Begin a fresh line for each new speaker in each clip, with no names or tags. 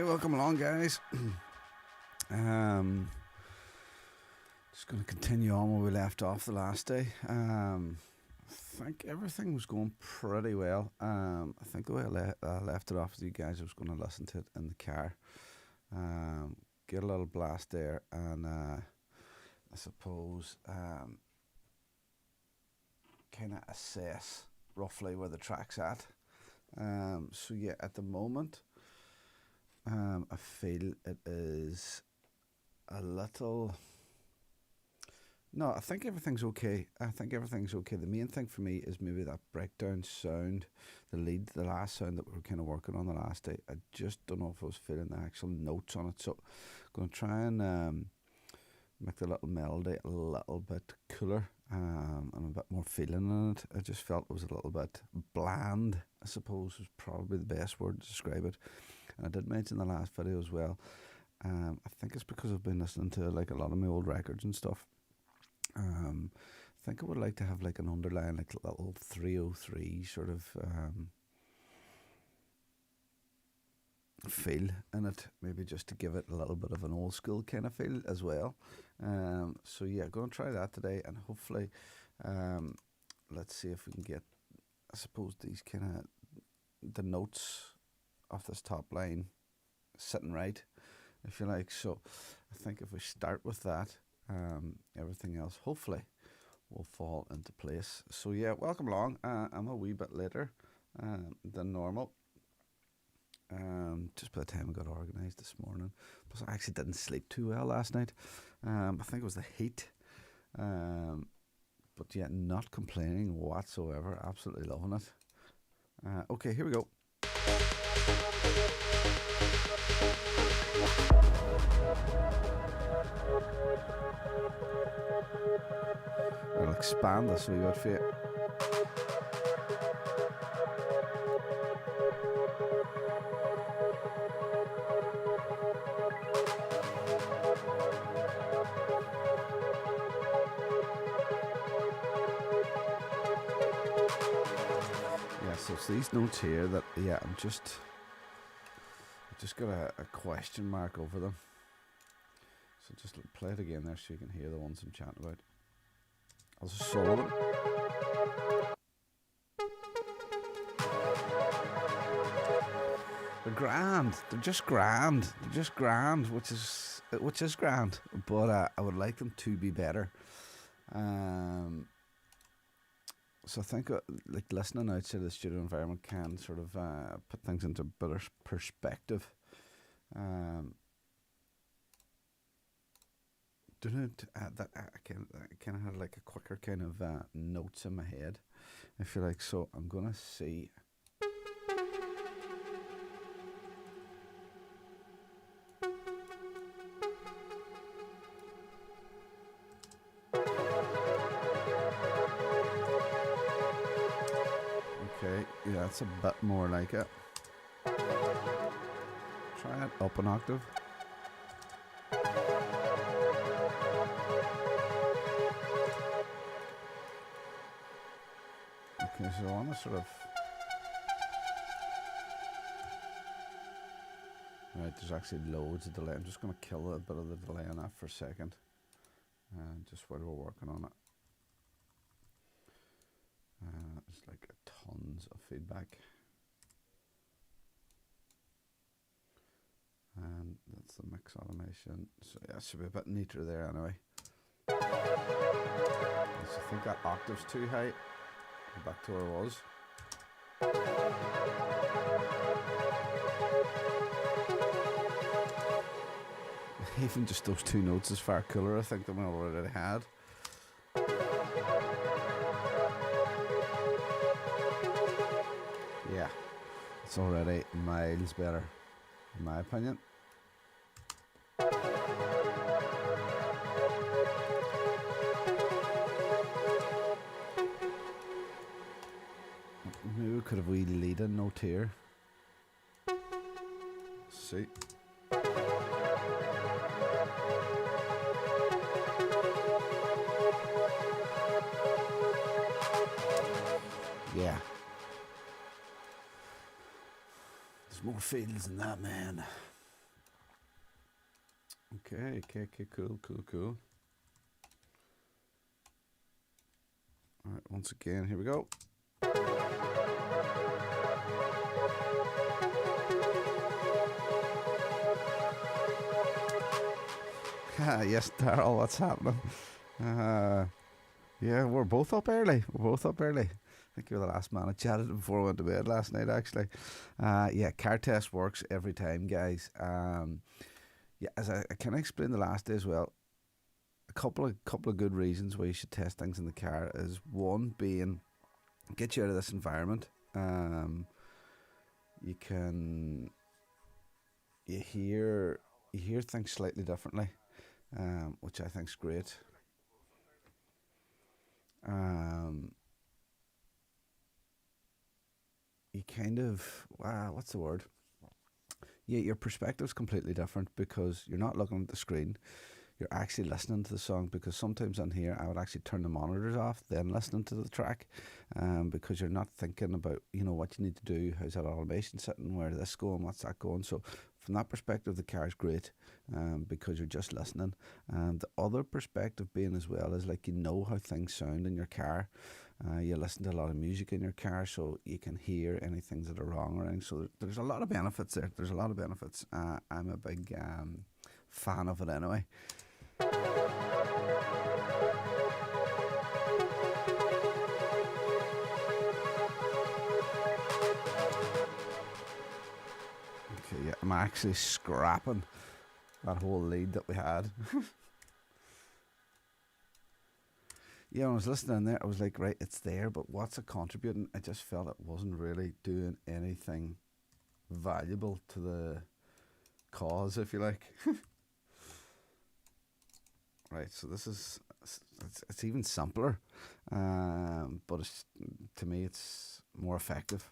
welcome along, guys. Just going to continue on where we left off the last day. I think everything was going pretty well. I think the way I left it off with you guys, I was going to listen to it in the car, get a little blast there, and I suppose kind of assess roughly where the track's at. So yeah, at the moment, I feel it is a little. No, I think everything's okay. The main thing for me is maybe that breakdown sound, the last sound that we were kind of working on the last day. I just don't know if I was feeling the actual notes on it. So I'm going to try and make the little melody a little bit cooler and a bit more feeling in it. I just felt it was a little bit bland, I suppose, is probably the best word to describe it. And I did mention in the last video as well. I think it's because I've been listening to like a lot of my old records and stuff. I think I would like to have like an underlying like little 303 sort of feel in it, maybe just to give it a little bit of an old school kind of feel as well. So yeah, going to try that today, and hopefully let's see if we can get, I suppose, these kind of the notes off this top line sitting right, if you like. So I think if we start with that, everything else hopefully will fall into place. So yeah, welcome along. I'm a wee bit later than normal, just by the time I got organised this morning. Plus I actually didn't sleep too well last night. I think it was the heat, but yeah, not complaining whatsoever, absolutely loving it. Okay, here we go. I'll expand this wee bit for you. Yeah, so it's these notes here that, yeah, I've just got a question mark over them. So just play it again there so you can hear the ones I'm chatting about. I'll just solo them. They're grand. They're just grand. Which is grand. But I would like them to be better. So I think like listening outside of the studio environment can sort of put things into better perspective. That I kind of had like a quicker kind of notes in my head, if you like. So I'm gonna see. Okay, yeah, it's a bit more like it. Try it up an octave. Okay, so I want to sort of. Right, there's actually loads of delay. I'm just going to kill a bit of the delay on that for a second. Just while we're working on it. There's like tons of feedback. And that's the mix automation. So yeah, it should be a bit neater there anyway. So I think that octave's too high. Back to where it was. Even just those two notes is far cooler, I think, than we already had. Yeah, it's already miles better, in my opinion. Maybe we could have a wee lead-in note here. See. Yeah. There's more feels than that, man. Okay, okay, okay, cool, cool, cool. All right, once again, here we go. Yes, Daryl, what's happening? Uh, yeah, we're both up early. We're both up early. I think you're the last man I chatted to before I went to bed last night, actually. Yeah, car test works every time, guys. Yeah, as I kind of explained the last day as well, a couple of good reasons why you should test things in the car is one being get you out of this environment. Um, you can you hear things slightly differently, which I think's great. Um, you kind of what's the word? Yeah, your perspective's completely different because you're not looking at the screen. You're actually listening to the song because sometimes on here I would actually turn the monitors off, then listening to the track, because you're not thinking about what you need to do, how's that automation sitting, where this going, what's that going. So from that perspective, the car is great, because you're just listening. And the other perspective being as well is like how things sound in your car. You listen to a lot of music in your car, so you can hear any things that are wrong or anything. So there's a lot of benefits there. There's a lot of benefits. I'm a big fan of it anyway. Okay, yeah, I'm actually scrapping that whole lead that we had. Yeah, when I was listening there, I was like, right, it's there, but what's it contributing? I just felt it wasn't really doing anything valuable to the cause, if you like. Right, so this is it's even simpler, but to me it's more effective.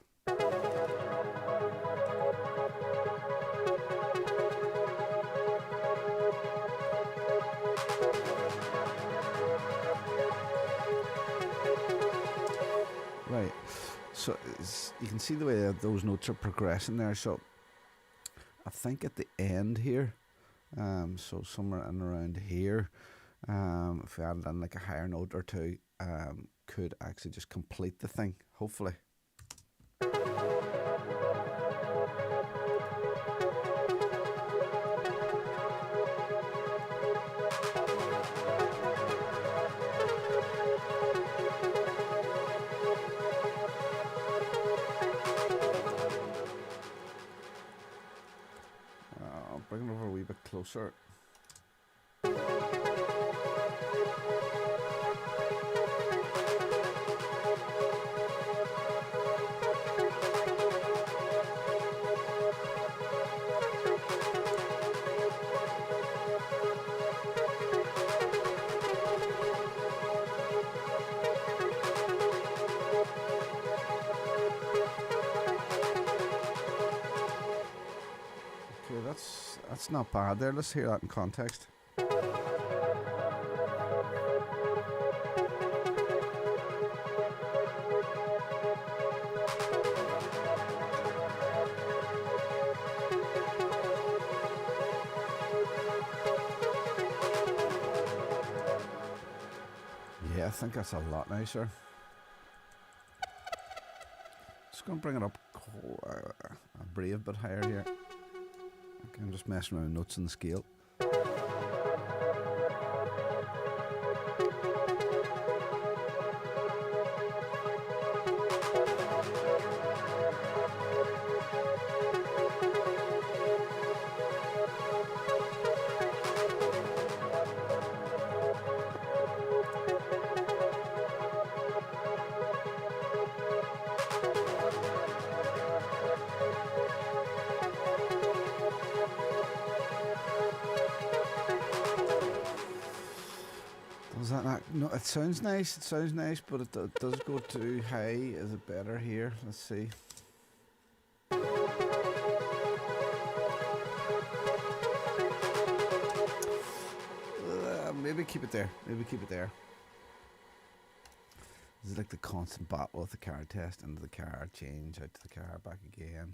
Right, so you can see the way that those notes are progressing there. So I think at the end here, so somewhere in around here, if we added in like a higher note or two, could actually just complete the thing, hopefully. I'll bring it over a wee bit closer. Okay, that's not bad there. Let's hear that in context. Yeah, I think that's a lot nicer. Just gonna bring it up a brave bit higher here. Okay, I'm just messing around with notes in the scale. Does that not? No, it sounds nice. It sounds nice, but it does go too high. Is it better here? Let's see. Maybe keep it there. Maybe keep it there. This is like the constant battle with the car test, into the car, change, out to the car, back again.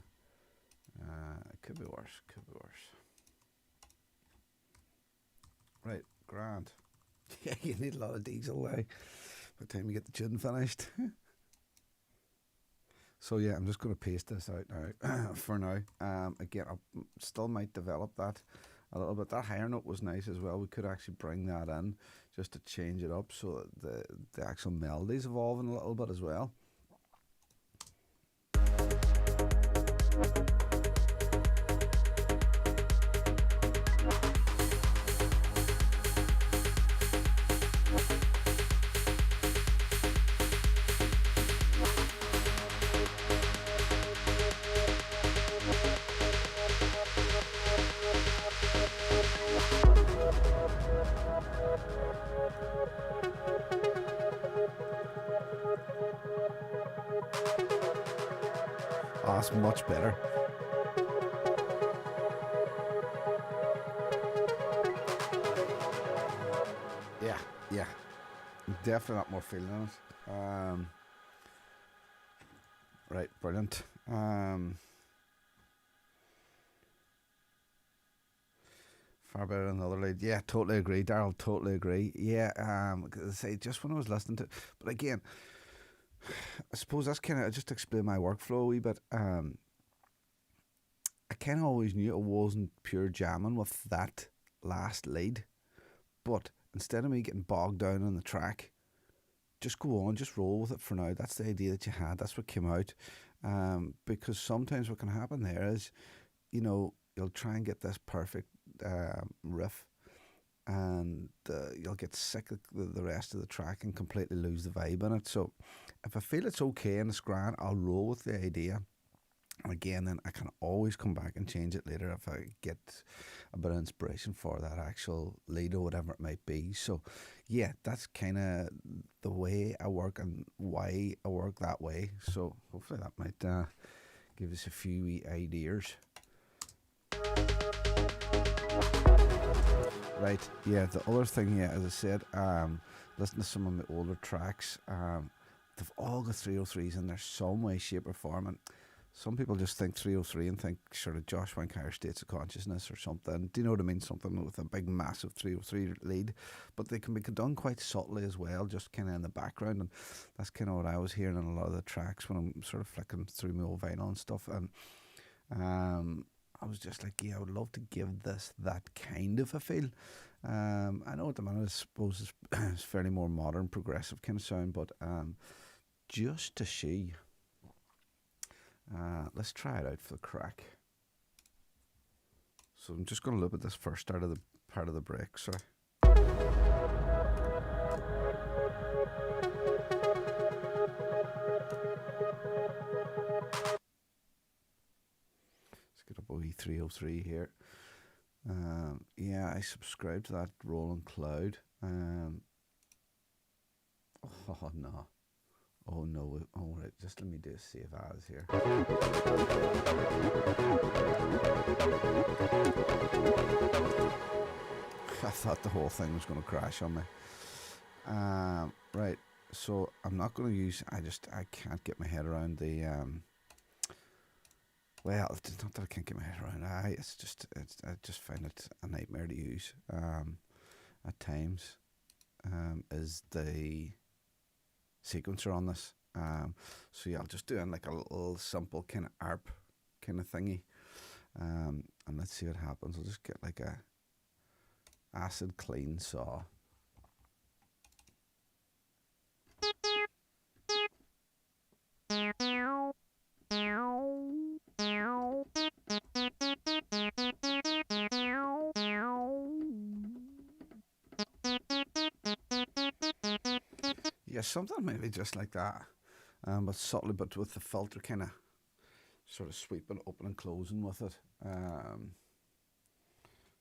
It could be worse. Could be worse. Right, grand. Yeah, you need a lot of diesel by the time you get the tune finished. So yeah, I'm just going to paste this out now for now. Again, I still might develop that a little bit. That higher note was nice as well. We could actually bring that in just to change it up so that the actual melody's evolving a little bit as well. Oh, that's much better. Yeah, yeah. Definitely not more feeling in it. Right, brilliant. Far better than the other lead. Yeah, totally agree, Daryl. Totally agree. Yeah, I say just when I was listening to, but again, I suppose that's kind of just to explain my workflow a wee bit. I kind of always knew it wasn't pure jamming with that last lead, but instead of me getting bogged down on the track, just go on, just roll with it for now. That's the idea that you had. That's what came out. Because sometimes what can happen there is, you'll try and get this perfect riff, and you'll get sick of the rest of the track and completely lose the vibe in it. So if I feel it's okay and it's grand, I'll roll with the idea. And again, then I can always come back and change it later if I get a bit of inspiration for that actual lead or whatever it might be. So, yeah, that's kind of the way I work and why I work that way. So, hopefully, that might give us a few ideas. Right, yeah, the other thing, yeah, as I said, listen to some of my older tracks. They've all got 303s in there some way, shape, or form. And some people just think 303 and think sort of Josh Wank States of Consciousness or something. Do you know what I mean? Something with a big, massive 303 lead. But they can be done quite subtly as well, just kind of in the background. And that's kind of what I was hearing in a lot of the tracks when I'm sort of flicking through my old vinyl and stuff. And I was just like, yeah, I would love to give this that kind of a feel. I know at the minute I suppose it's fairly more modern, progressive kind of sound, but just to see. Let's try it out for the crack. So I'm just going to loop at this first out of the part of the break. Sorry. Let's get up a wee 303 here. Yeah, I subscribe to that Rolling Cloud. Oh no. Oh no, oh right, just let me do a save as here. I thought the whole thing was going to crash on me. Right, so I'm not going to use, I can't get my head around the, well, it's not that I can't get my head around it, I just find it a nightmare to use at times, is the sequencer on this. So yeah, I'll just do like a little simple kind of ARP kind of thingy, and let's see what happens. I'll just get like a acid clean saw. Yeah, something maybe just like that, but subtly, but with the filter kind of sort of sweeping, open and closing with it. Let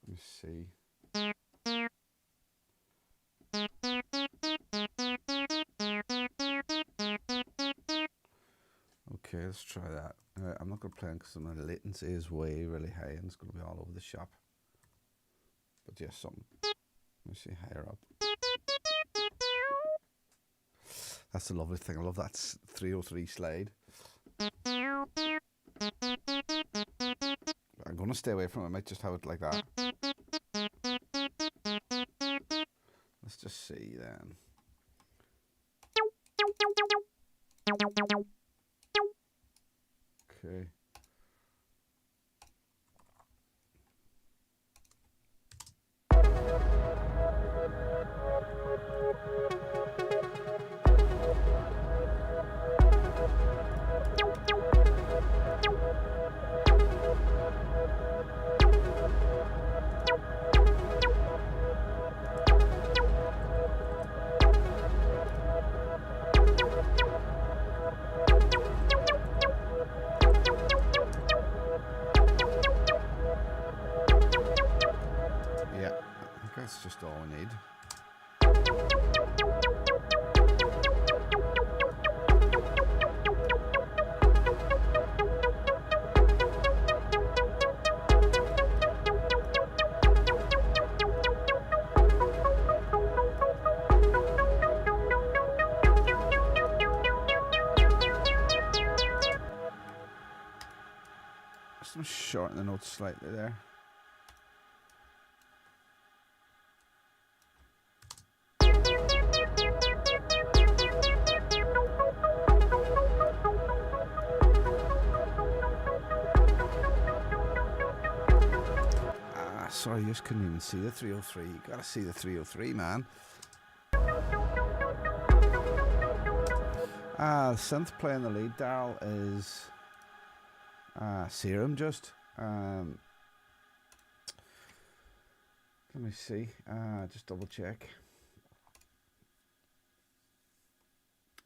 me see. Okay, let's try that. I'm not going to play it because my latency is really high and it's going to be all over the shop. But yeah, something. Let me see, higher up. That's the lovely thing. I love that 303 slide. I'm going to stay away from it. I might just have it like that. Let's just see then. Okay. Yeah, I think that's just all we need. Just shorten the notes slightly there. Sorry, you just couldn't even see the 303. You gotta see the 303, man. Synth playing the lead, Daryl, is Serum just. Let me see. Just double check.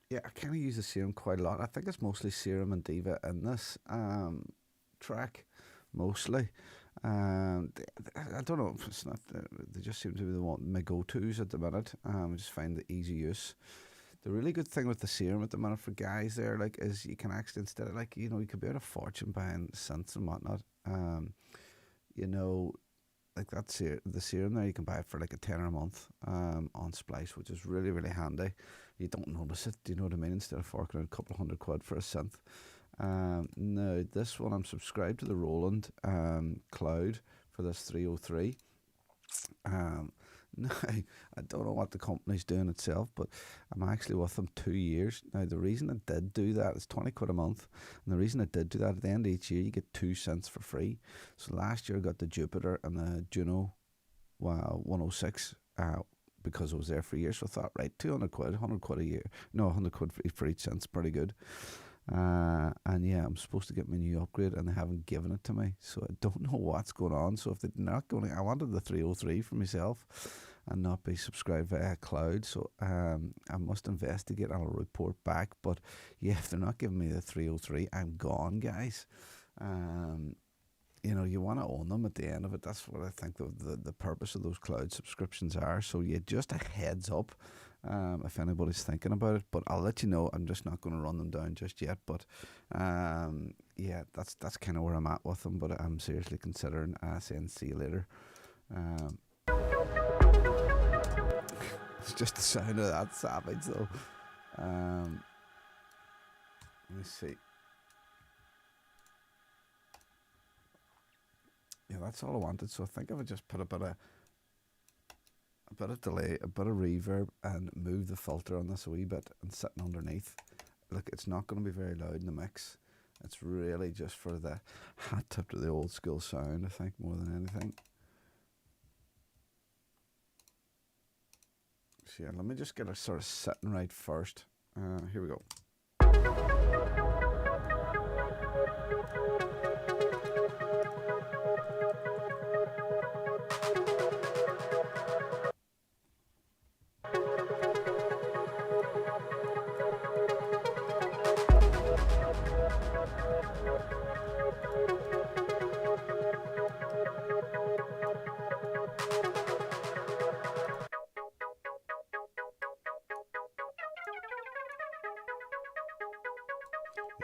Yeah, I kind of use the Serum quite a lot. I think it's mostly Serum and Diva in this track, mostly. I don't know if it's not. They just seem to be my go-tos at the minute. I just find the easy use. The really good thing with the Serum at the minute for guys there, like, is you can actually, instead of, like, you know, you could be out a fortune buying synths and whatnot. You know, like that's the Serum there, you can buy it for like a tenner a month on Splice, which is really, really handy. You don't notice it, do you know what I mean? Instead of forking out a couple of £100 for a synth. Now this one, I'm subscribed to the Roland Cloud for this 303. Now, I don't know what the company's doing itself, but I'm actually with them 2 years. Now, the reason I did do that is £20 a month. And the reason I did do that, at the end of each year, you get 2 cents for free. So last year I got the Jupiter and the Juno 106 because I was there for a year. So I thought, right, £200, £100 a year. No, £100 for each cent's pretty good. And yeah, I'm supposed to get my new upgrade and they haven't given it to me, so I don't know what's going on. So if they're not going, I wanted the 303 for myself and not be subscribed via cloud, so I must investigate and I'll report back. But yeah, if they're not giving me the 303, I'm gone, guys. You know, you want to own them at the end of it. That's what I think the purpose of those cloud subscriptions are. So yeah, just a heads up if anybody's thinking about it, but I'll let you know. I'm just not going to run them down just yet, but yeah, that's kind of where I'm at with them. But I'm seriously considering saying see you later. It's just the sound of that savage though. Let me see. Yeah, that's all I wanted. So I think if I just put a bit of delay, a bit of reverb, and move the filter on this a wee bit and sitting underneath. Look, it's not going to be very loud in the mix. It's really just for the hat tip to the old school sound, I think, more than anything. So yeah, let me just get it sort of sitting right first. Here we go.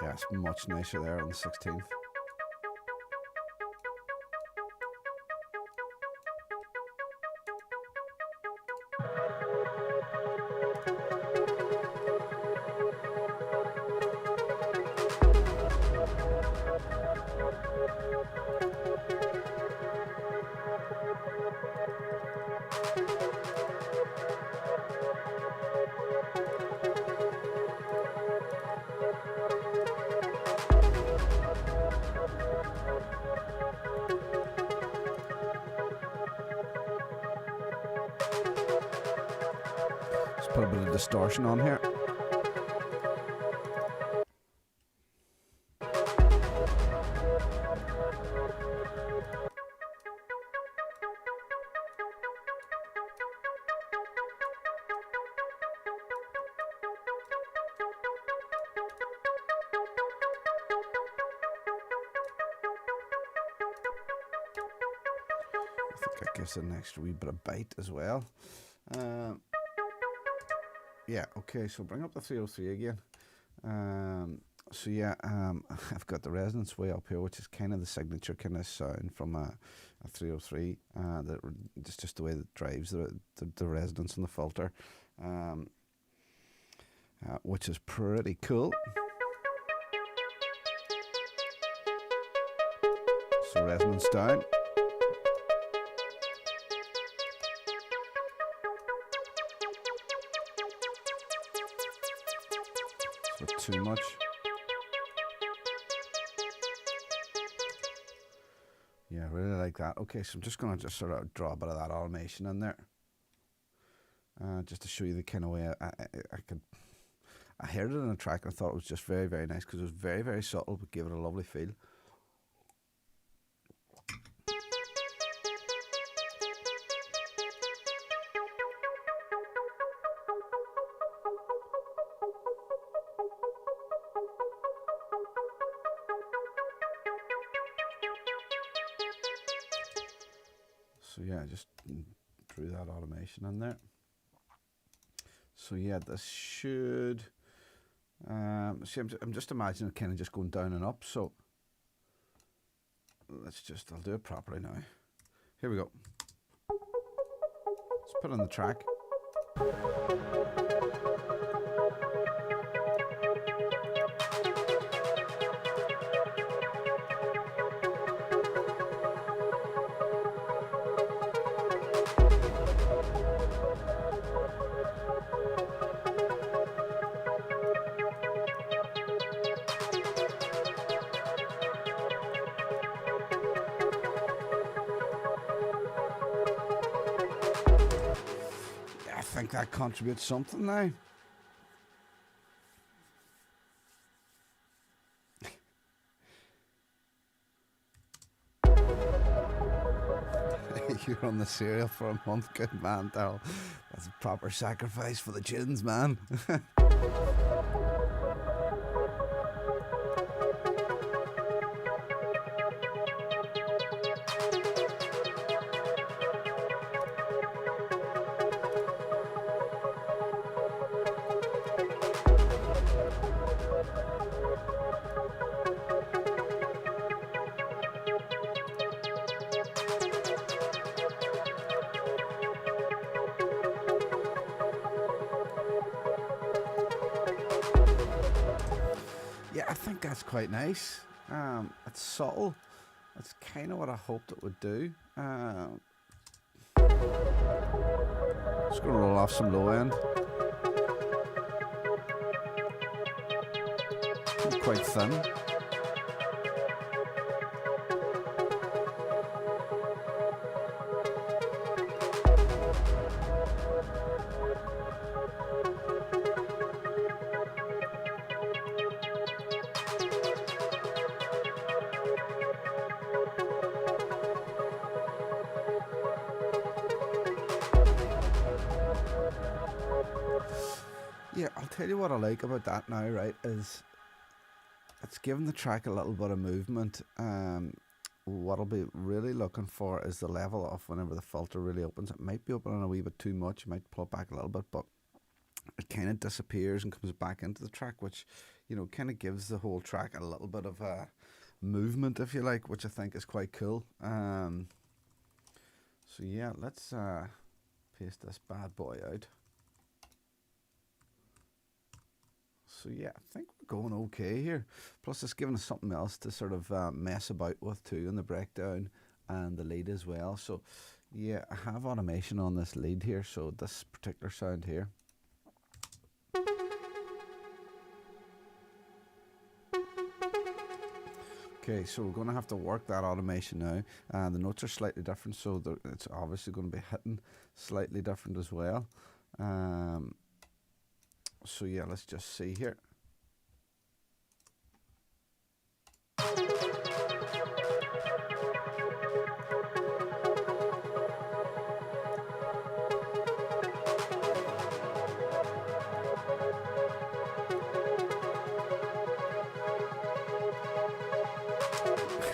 Yeah, it's much nicer there on the 16th. put a bit of distortion on here. I think that gives it an extra wee bit of bite as well. Yeah, okay, so bring up the 303 again. So yeah, I've got the resonance way up here, which is kind of the signature kind of sound from a 303. That it's just the way that drives the resonance in the filter, which is pretty cool. So resonance down. So too much. Yeah, I really like that. Okay, so I'm just going to just sort of draw a bit of that automation in there. Just to show you the kind of way I heard it in a track and I thought it was just very, very nice because it was very, very subtle but gave it a lovely feel. So yeah, I just drew that automation in there. So yeah, this should, see, I'm just imagining it kind of just going down and up. So I'll do it properly now. Here we go. Let's put on the track. I think that contributes something now. You're on the cereal for a month, good man, Daryl. That's a proper sacrifice for the tunes, man. Yeah, I think that's quite nice. It's subtle. That's kind of what I hoped it would do. Just gonna roll off some low end. Quite thin. Yeah, I'll tell you what I like about that now, right, is it's giving the track a little bit of movement. What I'll be really looking for is the level of whenever the filter really opens. It might be opening a wee bit too much, you might pull it back a little bit, but it kind of disappears and comes back into the track, which, you know, kind of gives the whole track a little bit of a movement, if you like, which I think is quite cool. So yeah, let's paste this bad boy out. So yeah, I think we're going okay here. Plus it's giving us something else to sort of mess about with too in the breakdown and the lead as well. So yeah, I have automation on this lead here, so this particular sound here. Okay, so we're going to have to work that automation now. The notes are slightly different, so it's obviously going to be hitting slightly different as well. So yeah, let's just see here.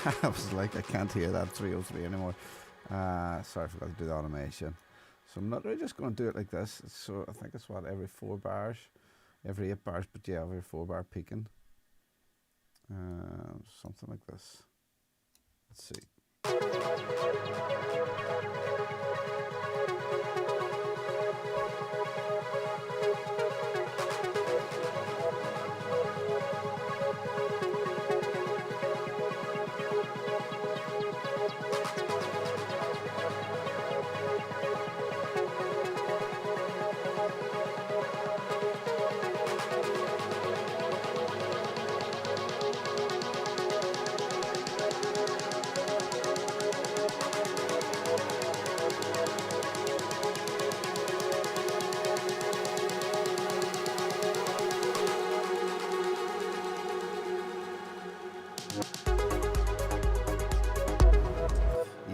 I was like, I can't hear that 303 anymore. Sorry, I forgot to do the automation. So I'm not really just going to do it like this. So I think it's what, every 4 bars, every 8 bars, but yeah, every 4 bar peaking. Something like this. Let's see.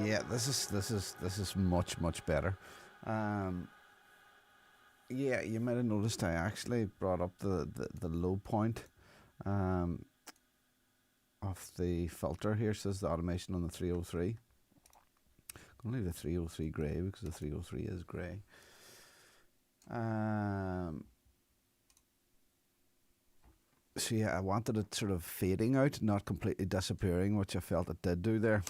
Yeah, this is much better. Um, yeah, you might have noticed I actually brought up the low point um, of the filter here. Says the automation on the 303. I'm gonna leave the 303 grey because the 303 is grey. So yeah, I wanted it sort of fading out, not completely disappearing, which I felt it did do there.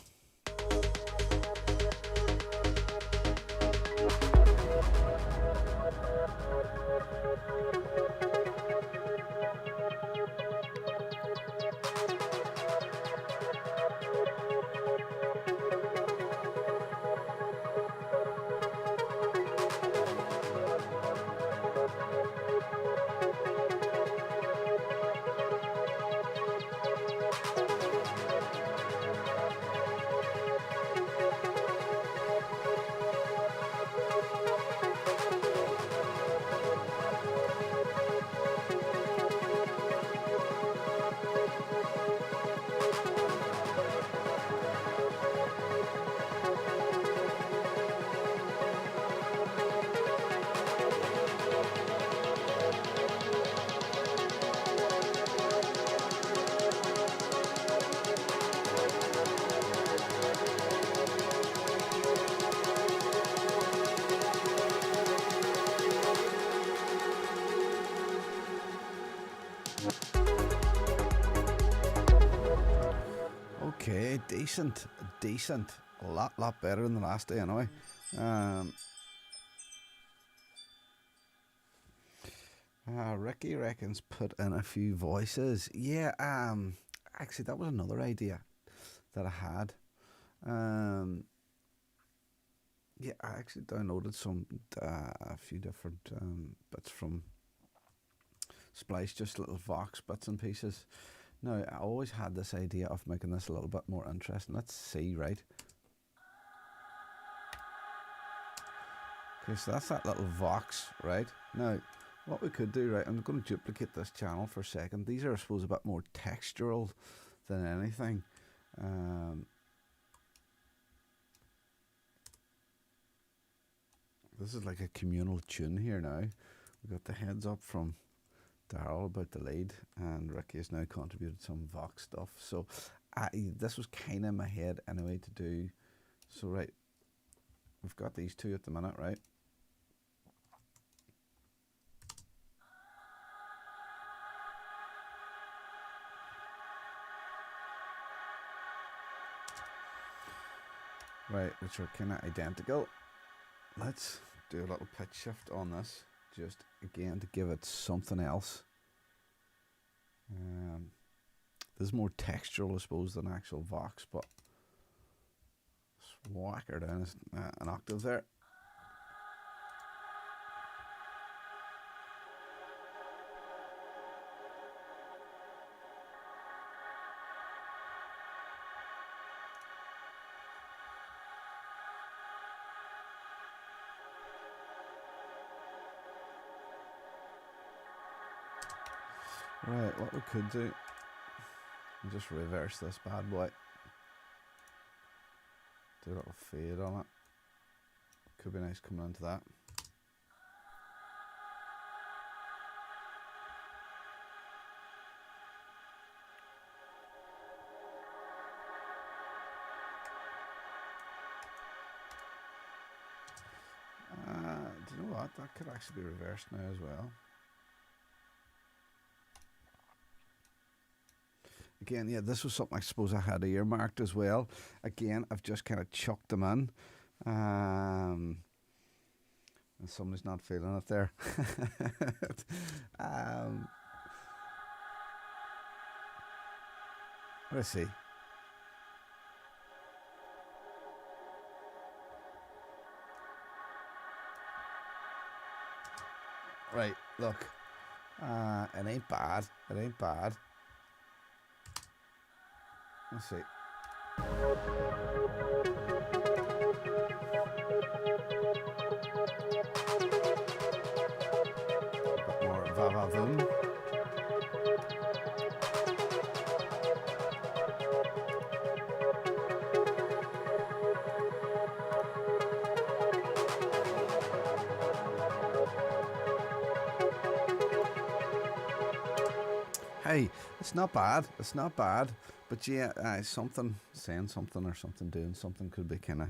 Okay, decent. A lot better than the last day anyway. Ricky reckons put in a few voices. Yeah, actually that was another idea that I had. Yeah, I actually downloaded a few different bits from Splice, just little Vox bits and pieces. Now, I always had this idea of making this a little bit more interesting. Let's see, right? Okay, so that's that little Vox, right? Now, what we could do, right, I'm going to duplicate this channel for a second. These are, I suppose, a bit more textural than anything. This is like a communal tune here now. We got the heads up from Daryl about the lead, and Ricky has now contributed some Vox stuff. So this was kind of in my head anyway to do. So right, we've got these two at the minute, right? Right, which are kind of identical. Let's do a little pitch shift on this, just again to give it something else. This is more textural, I suppose, than actual Vox, but let's whack her down an octave there. Right, what we could do, we'll just reverse this bad boy. Do a little fade on it. Could be nice coming into that. Do you know what? That could actually be reversed now as well. Again, yeah, this was something I suppose I had earmarked as well. Again, I've just kind of chucked them in. And somebody's not feeling it there. Let's see. Right, look. It ain't bad. It ain't bad. Let's see. A bit more va-va-voom. Hey, it's not bad. It's not bad. But yeah, something, saying something or something, doing something could be kind of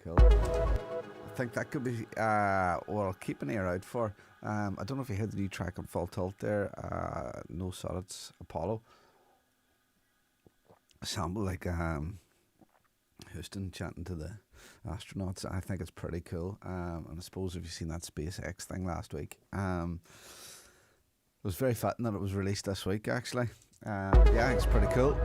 cool. I think that could be, well, keep an ear out for. I don't know if you heard the new track on Full Tilt there, No Solids Apollo. A sample like Houston chanting to the astronauts. I think it's pretty cool. And I suppose if you've seen that SpaceX thing last week, it was very fitting that it was released this week, actually. Yeah, I think it's pretty cool.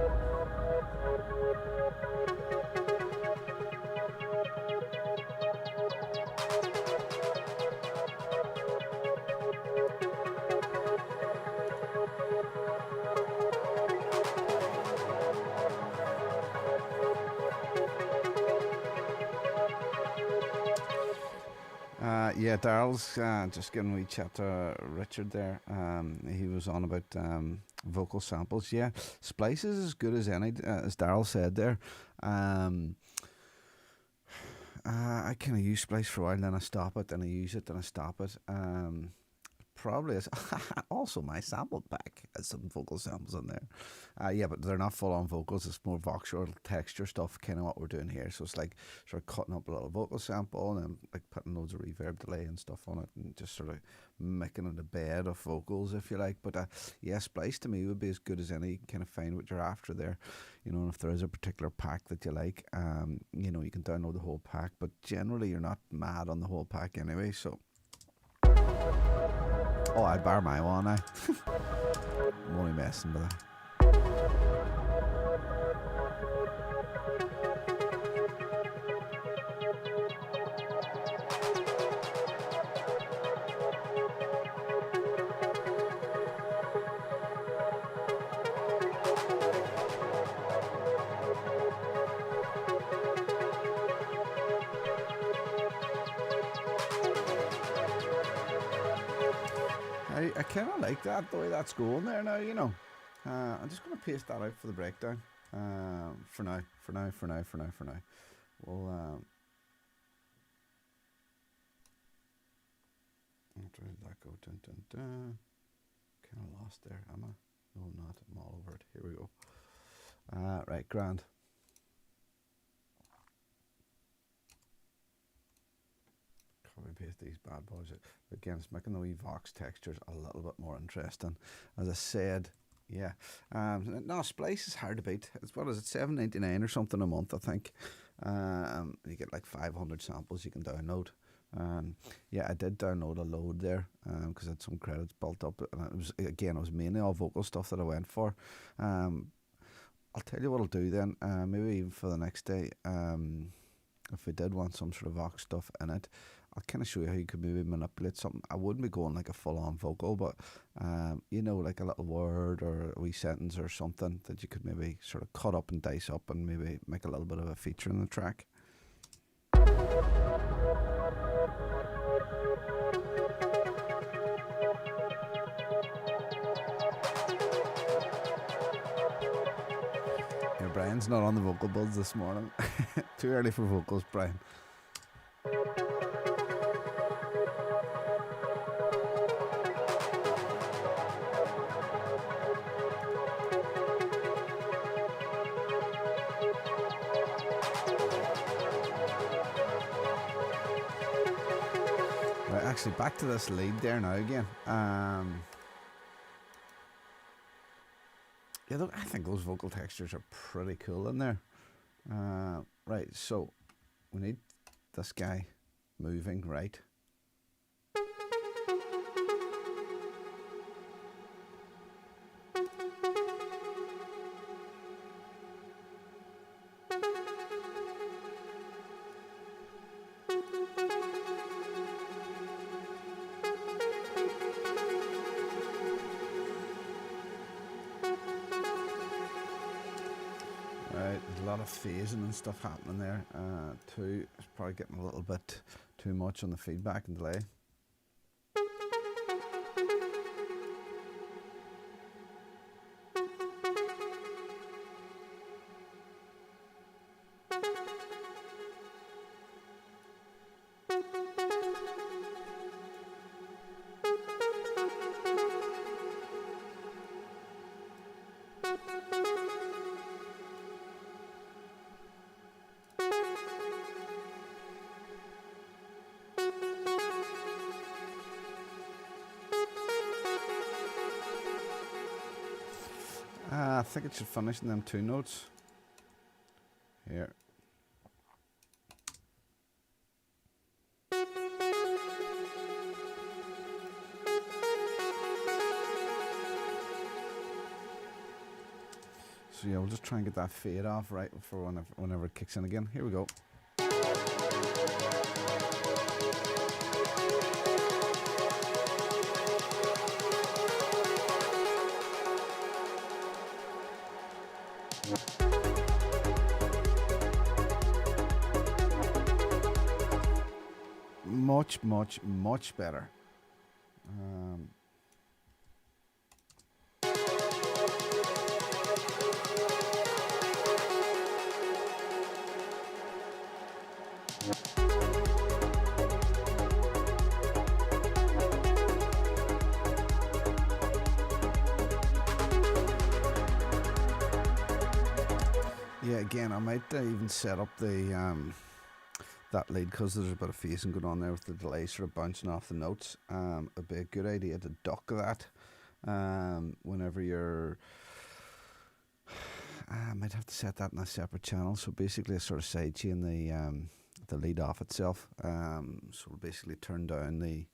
Yeah, Daryl's just giving a wee chat to Richard there. He was on about vocal samples. Yeah, Splice is as good as any, as Daryl said there. I kind of use Splice for a while, then I stop it, then I use it, then I stop it. Probably is also my sample pack has some vocal samples in there. Yeah, but they're not full on vocals. It's more voxel texture stuff, kind of what we're doing here. So it's like sort of cutting up a little vocal sample and then like putting loads of reverb delay and stuff on it, and just sort of making it a bed of vocals, if you like. But yeah, Splice to me would be as good as any. Kind of find what you're after there, you know. And if there is a particular pack that you like, you know, you can download the whole pack. But generally, you're not mad on the whole pack anyway. So. Oh, I'd bar my one, I'm only messing with it. I kind of like that, the way that's going there now, you know. I'm just going to paste that out for the breakdown. For now. We'll, where did that go? Dun, dun, dun. Kind of lost there, am I? No, I'm not. I'm all over it. Here we go. Right, grand. Copy paste these bad boys. Again, it's making the wee vox textures a little bit more interesting. As I said, yeah. No, Splice is hard to beat. It's, what is it, $7.99 or something a month, I think. You get like 500 samples you can download. Yeah, I did download a load there because I had some credits built up, and it was mainly all vocal stuff that I went for. I'll tell you what I'll do then. Maybe even for the next day, if we did want some sort of vox stuff in it, I'll kind of show you how you could maybe manipulate something. I wouldn't be going like a full-on vocal, but you know, like a little word or a wee sentence or something that you could maybe sort of cut up and dice up and maybe make a little bit of a feature in the track. Brian's not on the vocal buds this morning. Too early for vocals, Brian. Right, actually, back to this lead there now again. Yeah, look, I think those vocal textures are pretty cool in there. Right, so we need this guy moving, right? Right, there's a lot of phasing and stuff happening there. Too, it's probably getting a little bit too much on the feedback and delay. I think it should finish in them 2 notes. Here. So yeah, we'll just try and get that fade off right for whenever it kicks in again. Here we go. Much better. Yeah, again, I might even set up the that lead because there's a bit of phasing going on there with the delay sort of bouncing off the notes. It'd be a good idea to duck that whenever you're. I might have to set that in a separate channel. So basically, I sort of sidechain the lead off itself. So we'll basically turn down the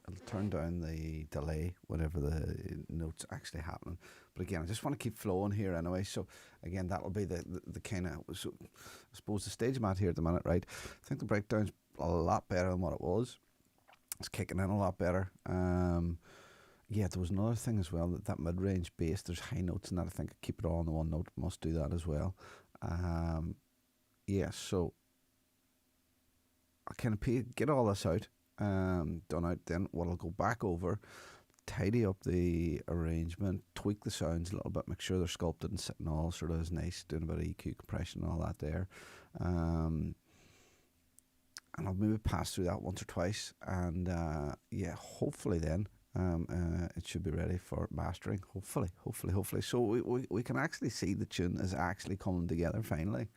it'll turn down the delay whenever the note's actually happening. But again, I just want to keep flowing here anyway. So again, that'll be the kind of, so I suppose the stage mat here at the minute, right? I think the breakdown's a lot better than what it was. It's kicking in a lot better. Yeah, there was another thing as well, that mid-range bass, there's high notes in that. I think I keep it all on the one note, must do that as well. Yeah, so I kind of get all this out, done out. Then what I'll go back over, tidy up the arrangement, tweak the sounds a little bit, make sure they're sculpted and sitting all sort of as nice, doing a bit of EQ compression and all that there. And I'll maybe pass through that once or twice, and yeah, hopefully then it should be ready for mastering. Hopefully. So we can actually see the tune is actually coming together finally.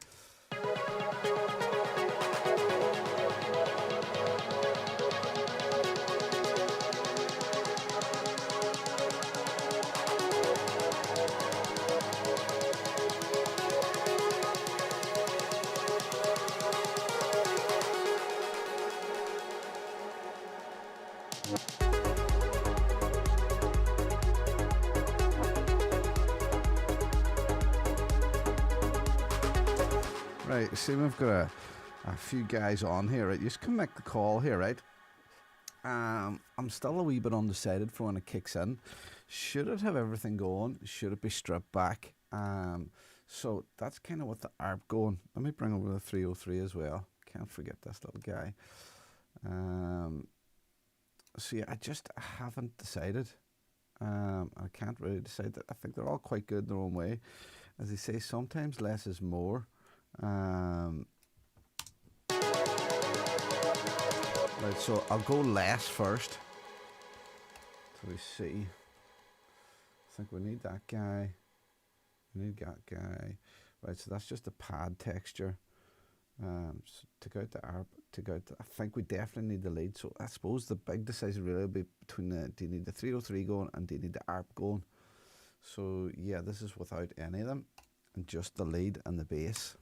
Right, see, we've got a few guys on here, right? You just can make the call here, right? I'm still a wee bit undecided for when it kicks in. Should it have everything going? Should it be stripped back? So that's kind of what the ARP going. Let me bring over the 303 as well. Can't forget this little guy. So yeah, I haven't decided. I can't really decide that. I think they're all quite good in their own way. As they say, sometimes less is more. Right, so I'll go less first. So we see. I think we need that guy. We need that guy. Right, so that's just a pad texture. So take out the ARP, take out I think we definitely need the lead. So I suppose the big decision really will be between do you need the 303 going and do you need the ARP going. So yeah, this is without any of them and just the lead and the bass.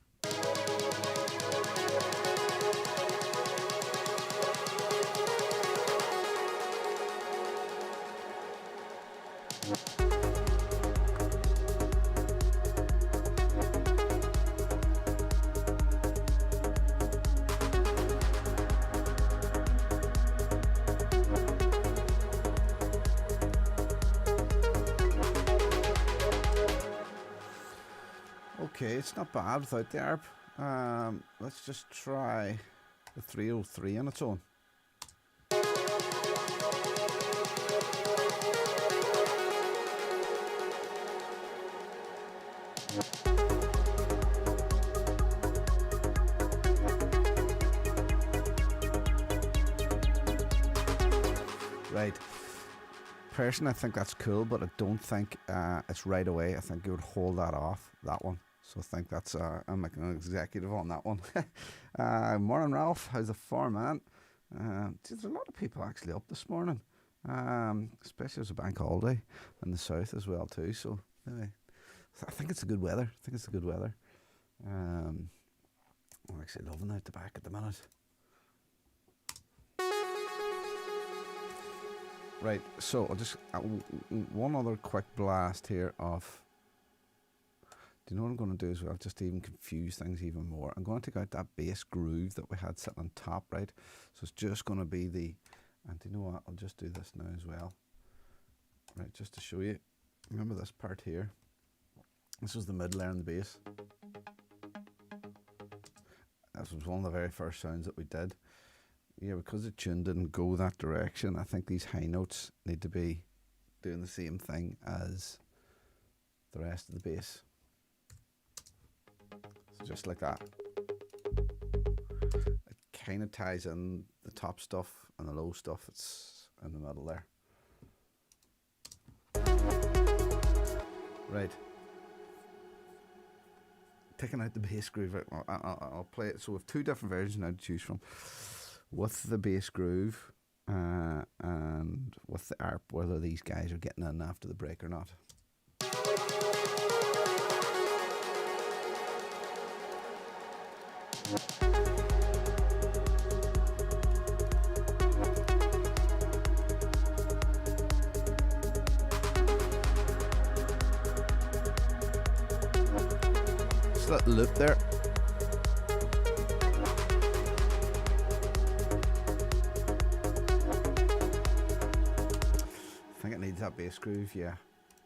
Okay, it's not bad without the ARP. Let's just try the 303 on its own. Right. Personally, I think that's cool, but I don't think it's right away. I think you would hold that off, that one. So I think that's, I'm like an executive on that one. Morning, Ralph. How's the farm, man? There's a lot of people actually up this morning, especially as a bank holiday in the south as well too. So anyway, I think it's a good weather. I'm actually loving out the back at the minute. Right, so I'll just one other quick blast here of. Do you know what I'm going to do as well? Just to even confuse things even more. I'm going to take out that bass groove that we had sitting on top, right? So it's just going to be the. And do you know what? I'll just do this now as well. Right, just to show you. Remember this part here? This was the mid layer in the bass. This was one of the very first sounds that we did. Yeah, because the tune didn't go that direction, I think these high notes need to be doing the same thing as the rest of the bass. So just like that. It kind of ties in the top stuff and the low stuff. It's in the middle there. Right. Taking out the bass groove. I'll play it. So we have two different versions now to choose from. With the bass groove and with the ARP, whether these guys are getting in after the break or not. Just let the loop there. That bass groove, yeah.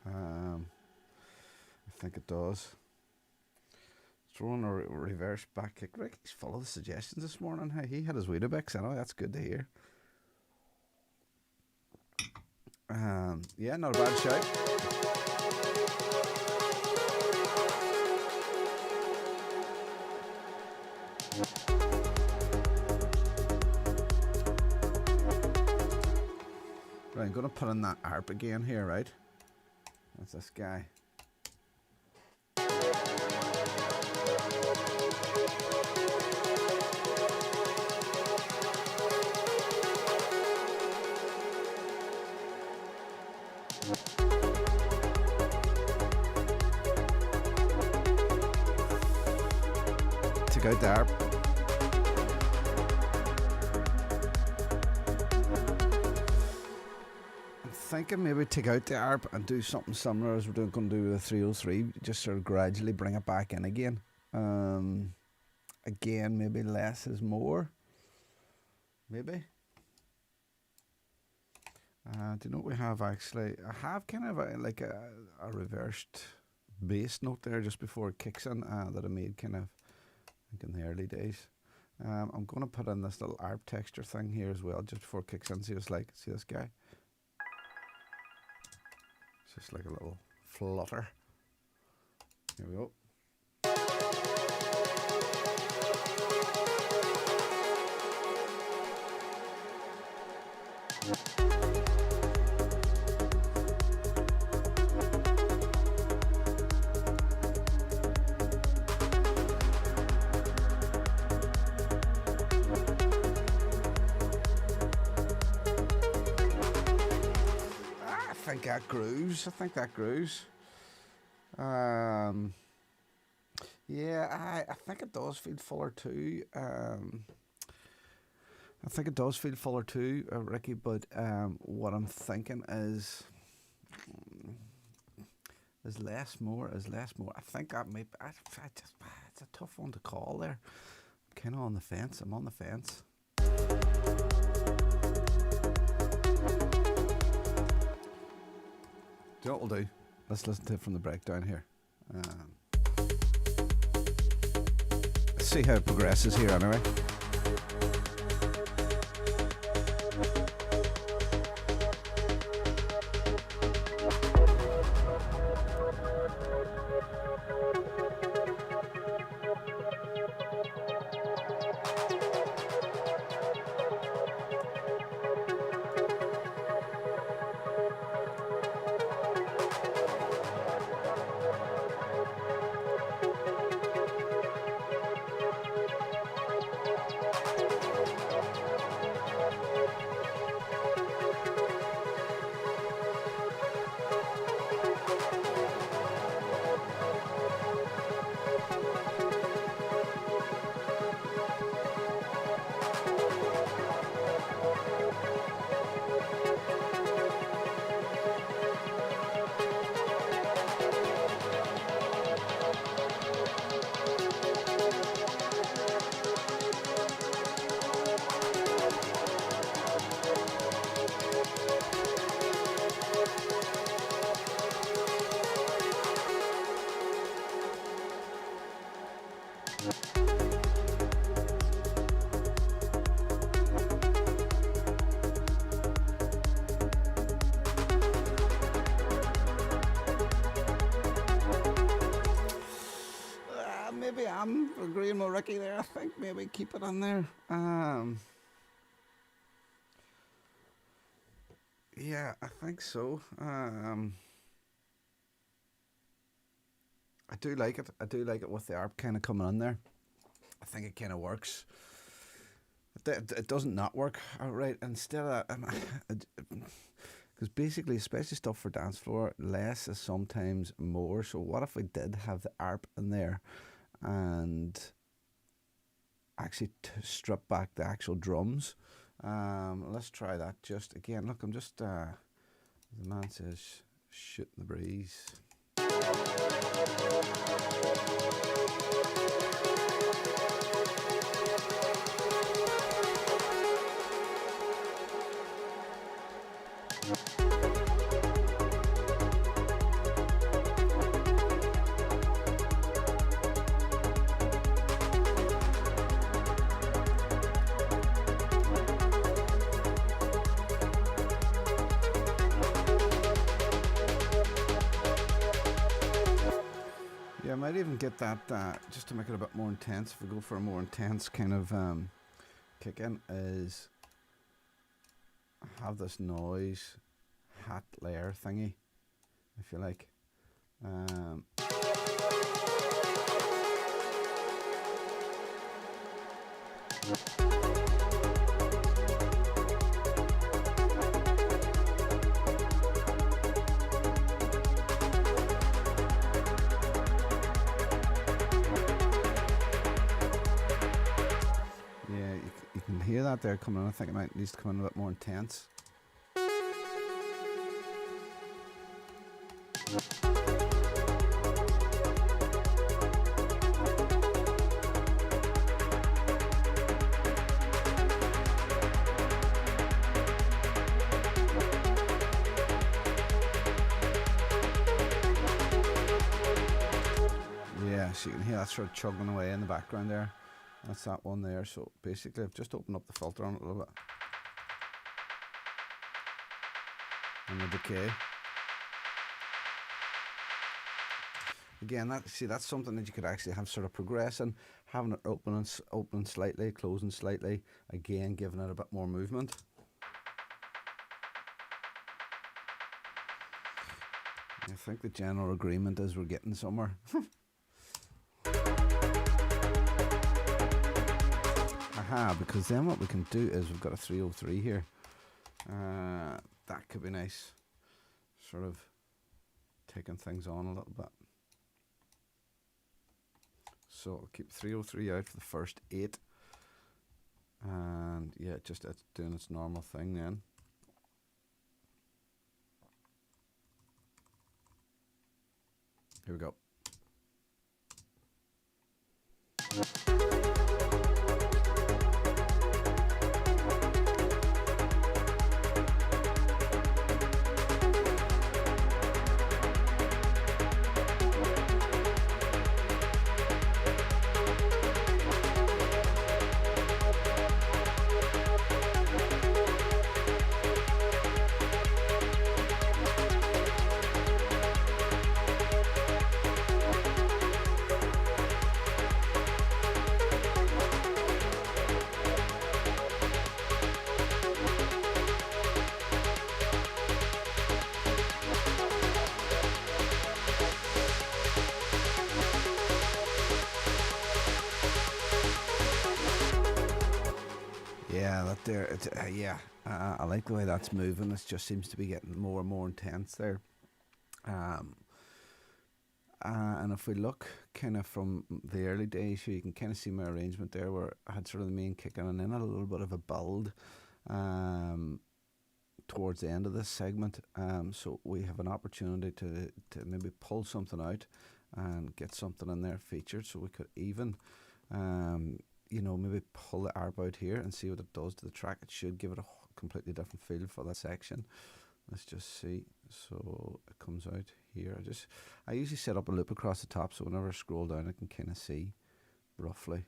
I think it does. Throwing a reverse back kick. Ricky's full of the suggestions this morning. Hey, he had his Weetabix anyway. That's good to hear. Yeah, not a bad shout. Right, I'm going to put in that ARP again here, right? That's this guy. Take out the ARP. Thinking maybe take out the ARP and do something similar as we're going to do with the 303, just sort of gradually bring it back in again. Again, maybe less is more. Maybe. Do you know what we have actually? I have kind of a reversed bass note there just before it kicks in that I made kind of, I think in the early days. I'm going to put in this little ARP texture thing here as well just before it kicks in. See what it's like. See this guy? Just like a little flutter. Here we go. I think that grooves. I think that grooves. Yeah, I think it does feel fuller too. I think it does feel fuller too, Ricky. But what I'm thinking is less more. Is less more. I think that might. It's a tough one to call there. I'm kind of on the fence. I'm on the fence. Do you know what we'll do? Let's listen to it from the breakdown here. Let's see how it progresses here anyway. Maybe I'm agreeing with Ricky there. I think maybe keep it on there. Yeah, I think so. I do like it. I do like it with the ARP kind of coming on there. I think it kind of works. It doesn't not work right. Instead of that, because basically, especially stuff for dance floor, less is sometimes more. So what if we did have the ARP in there and actually strip back the actual drums? Let's try that. Just again, look, I'm just the man says shooting the breeze. Yeah, I might even get that just to make it a bit more intense. If we go for a more intense kind of kick in, is have this noise hat layer thingy, if you like. You can hear that there coming on. I think it might needs to come in a bit more intense. Yeah, so you can hear that sort of chugging away in the background there. That's that one there. So basically I've just opened up the filter on it a little bit. And the decay. again, that's something that you could actually have sort of progressing, having it opening slightly, closing slightly, again giving it a bit more movement. I think the general agreement is we're getting somewhere. Aha, because then what we can do is we've got a 303 here. That could be nice. Sort of taking things on a little bit. So I'll keep 303 out for the first 8. And yeah, just it's doing its normal thing then. Here we go. Yeah, that there. It's yeah. I like the way that's moving. It just seems to be getting more and more intense there. And if we look kind of from the early days here, you can kind of see my arrangement there where I had sort of the main kick in and then a little bit of a build towards the end of this segment. So we have an opportunity to maybe pull something out and get something in there featured. So we could even, you know, maybe pull the ARP out here and see what it does to the track. It should give it a completely different feel for that section. Let's just see. So it comes out here. I usually set up a loop across the top, so whenever I scroll down, I can kind of see roughly.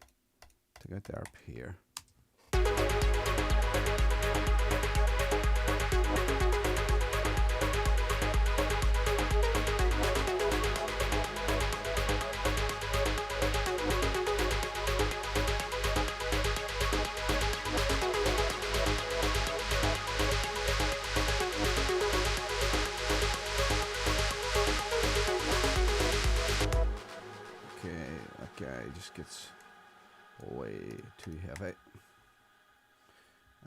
Take out the ARP here. Just gets way too heavy.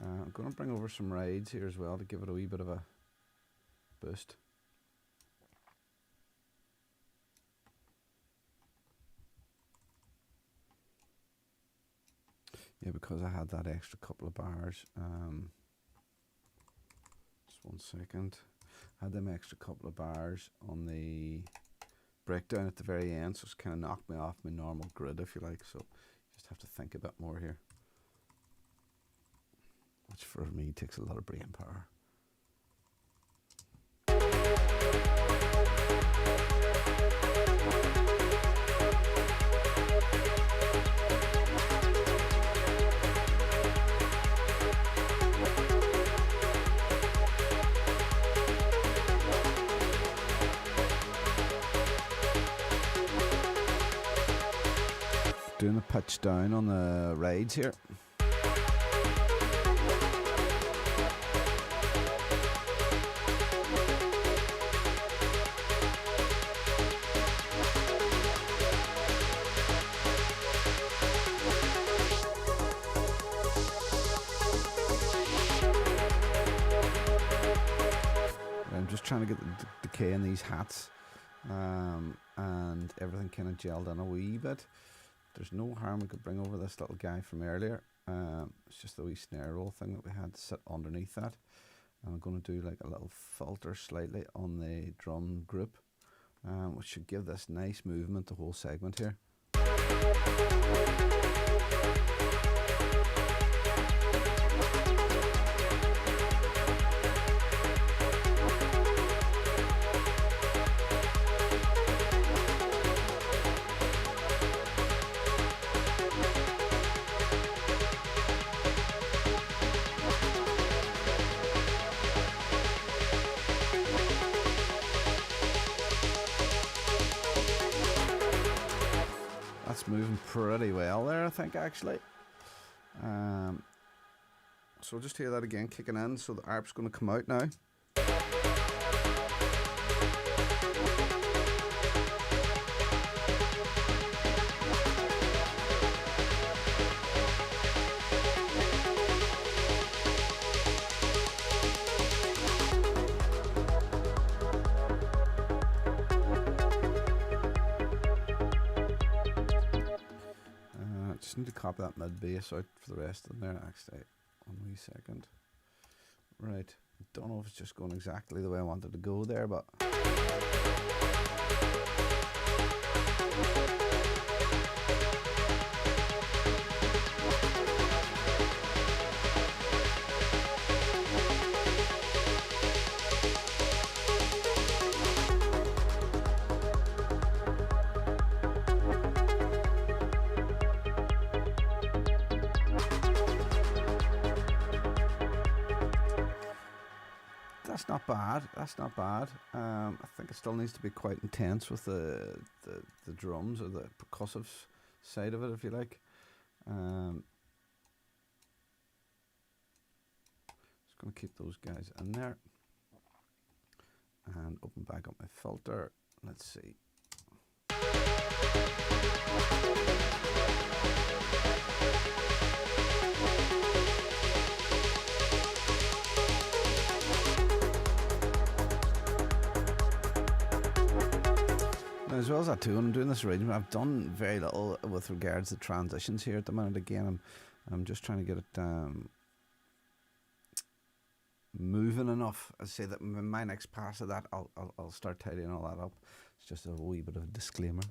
I'm going to bring over some rides here as well to give it a wee bit of a boost. Yeah, because I had that extra couple of bars. Just 1 second. I had them extra couple of bars on the breakdown at the very end, so it's kind of knocked me off my normal grid, if you like. So you just have to think a bit more here, which for me takes a lot of brain power. Doing a pitch down on the rides here. I'm just trying to get the decay in these hats, and everything kind of gelled in a wee bit. There's no harm we could bring over this little guy from earlier. It's just the wee snare roll thing that we had to sit underneath that. And I'm going to do like a little filter slightly on the drum group, which should give this nice movement the whole segment here. pretty well there, I think, actually. So we'll just hear that again kicking in. So the ARP's going to come out now. Just need to copy that mid bass out for the rest of them there. Actually, 1 wee second. Right, don't know if it's just going exactly the way I wanted to go there, but that's not bad. That's not bad. I think it still needs to be quite intense with the drums or the percussive side of it, if you like. Just going to keep those guys in there and open back up my filter. Let's see. As well as that too, when I'm doing this arrangement, I've done very little with regards to transitions here at the minute. Again, I'm just trying to get it moving enough. I say that my next pass of that, I'll start tidying all that up. It's just a wee bit of a disclaimer.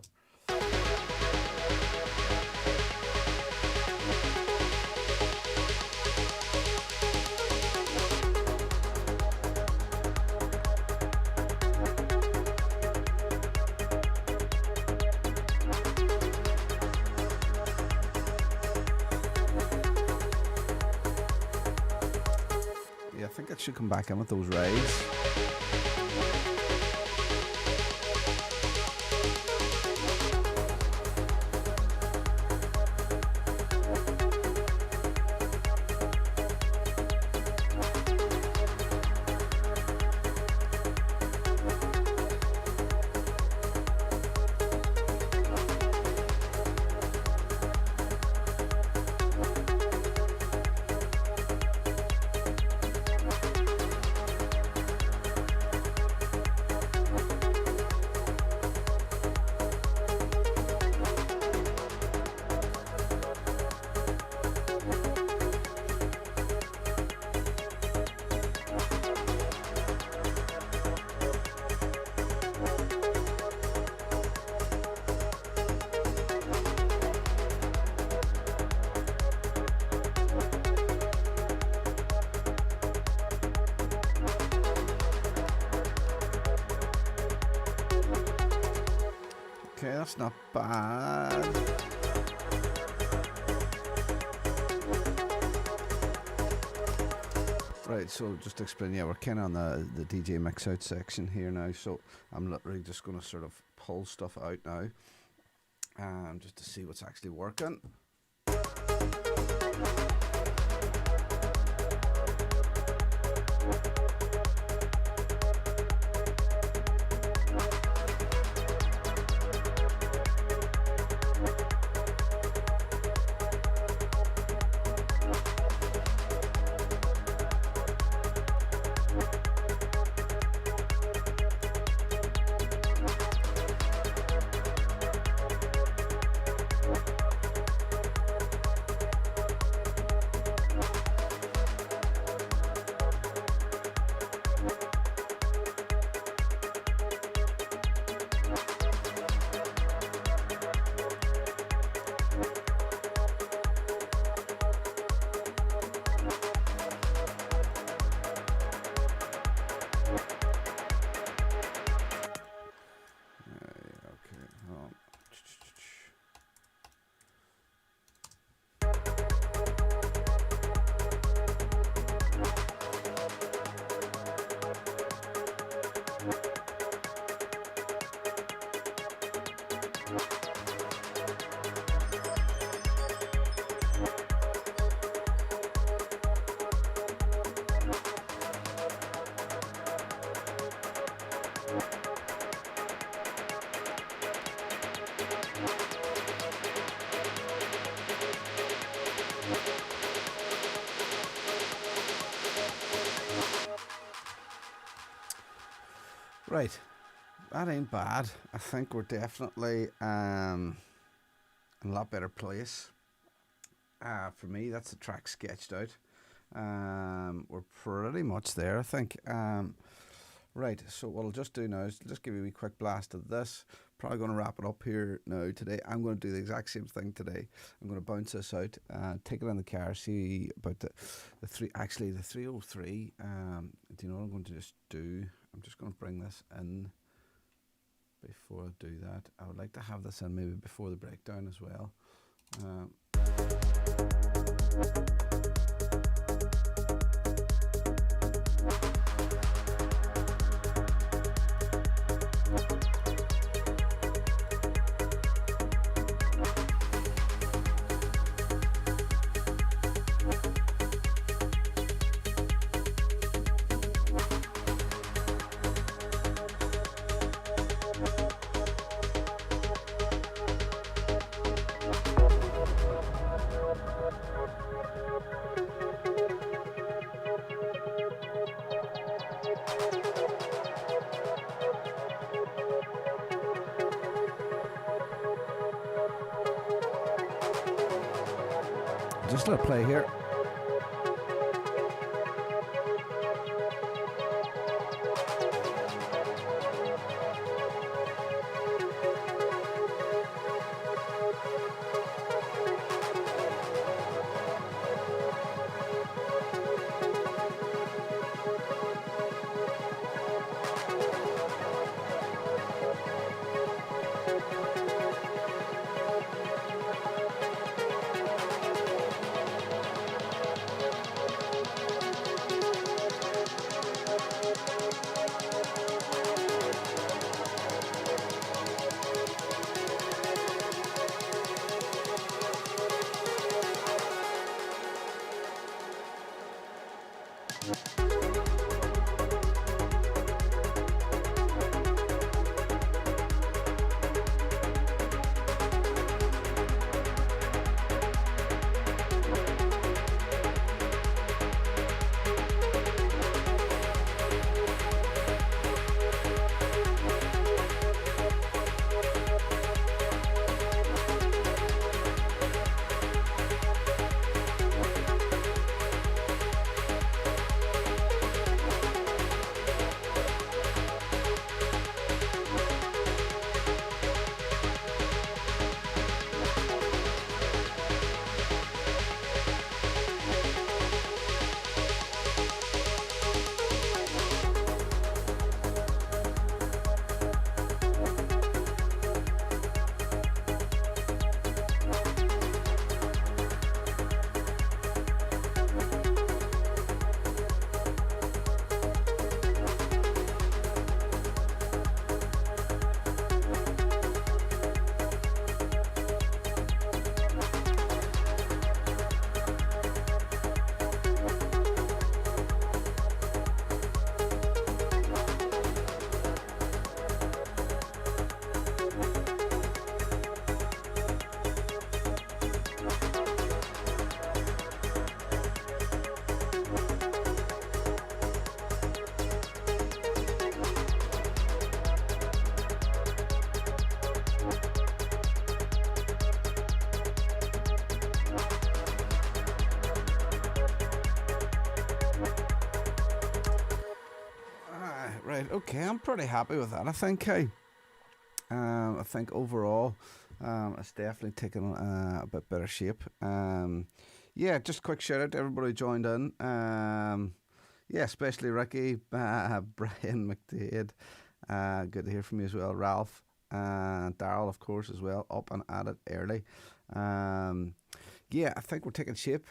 I think it should come back in with those rays. Okay, that's not bad. Right, so just to explain, yeah, we're kind of on the DJ mix out section here now, so I'm literally just going to sort of pull stuff out now, just to see what's actually working. Right, that ain't bad. I think we're definitely in a lot better place. For me, that's the track sketched out. We're pretty much there, I think. Right, so what I'll just do now is just give you a wee quick blast of this. Probably going to wrap it up here now today. I'm going to do the exact same thing today. I'm going to bounce this out, take it in the car, see about the 303. Do you know what I'm going to just do? I'm just going to bring this in before I do that. I would like to have this in maybe before the breakdown as well. Just let it play here. Right, okay, I'm pretty happy with that. I think, hey, I think overall, it's definitely taken a bit better shape. Yeah, just quick shout out to everybody who joined in. Yeah, especially Ricky, Brian McDade. Good to hear from you as well, Ralph, and Daryl, of course, as well. Up and at it early. Yeah, I think we're taking shape.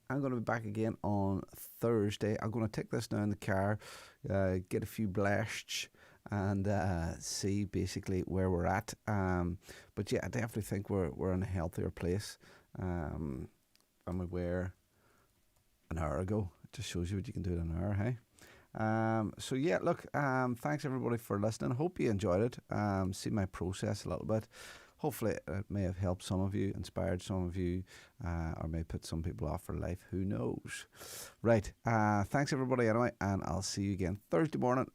I'm going to be back again on Thursday. I'm going to take this now in the car, get a few blasts, and see basically where we're at. But yeah, I definitely think we're in a healthier place than we were an hour ago. It just shows you what you can do in an hour, hey? So yeah, look, thanks everybody for listening. Hope you enjoyed it. See my process a little bit. Hopefully it may have helped some of you, inspired some of you, or may put some people off for life. Who knows? Right. Thanks everybody anyway, and I'll see you again Thursday morning.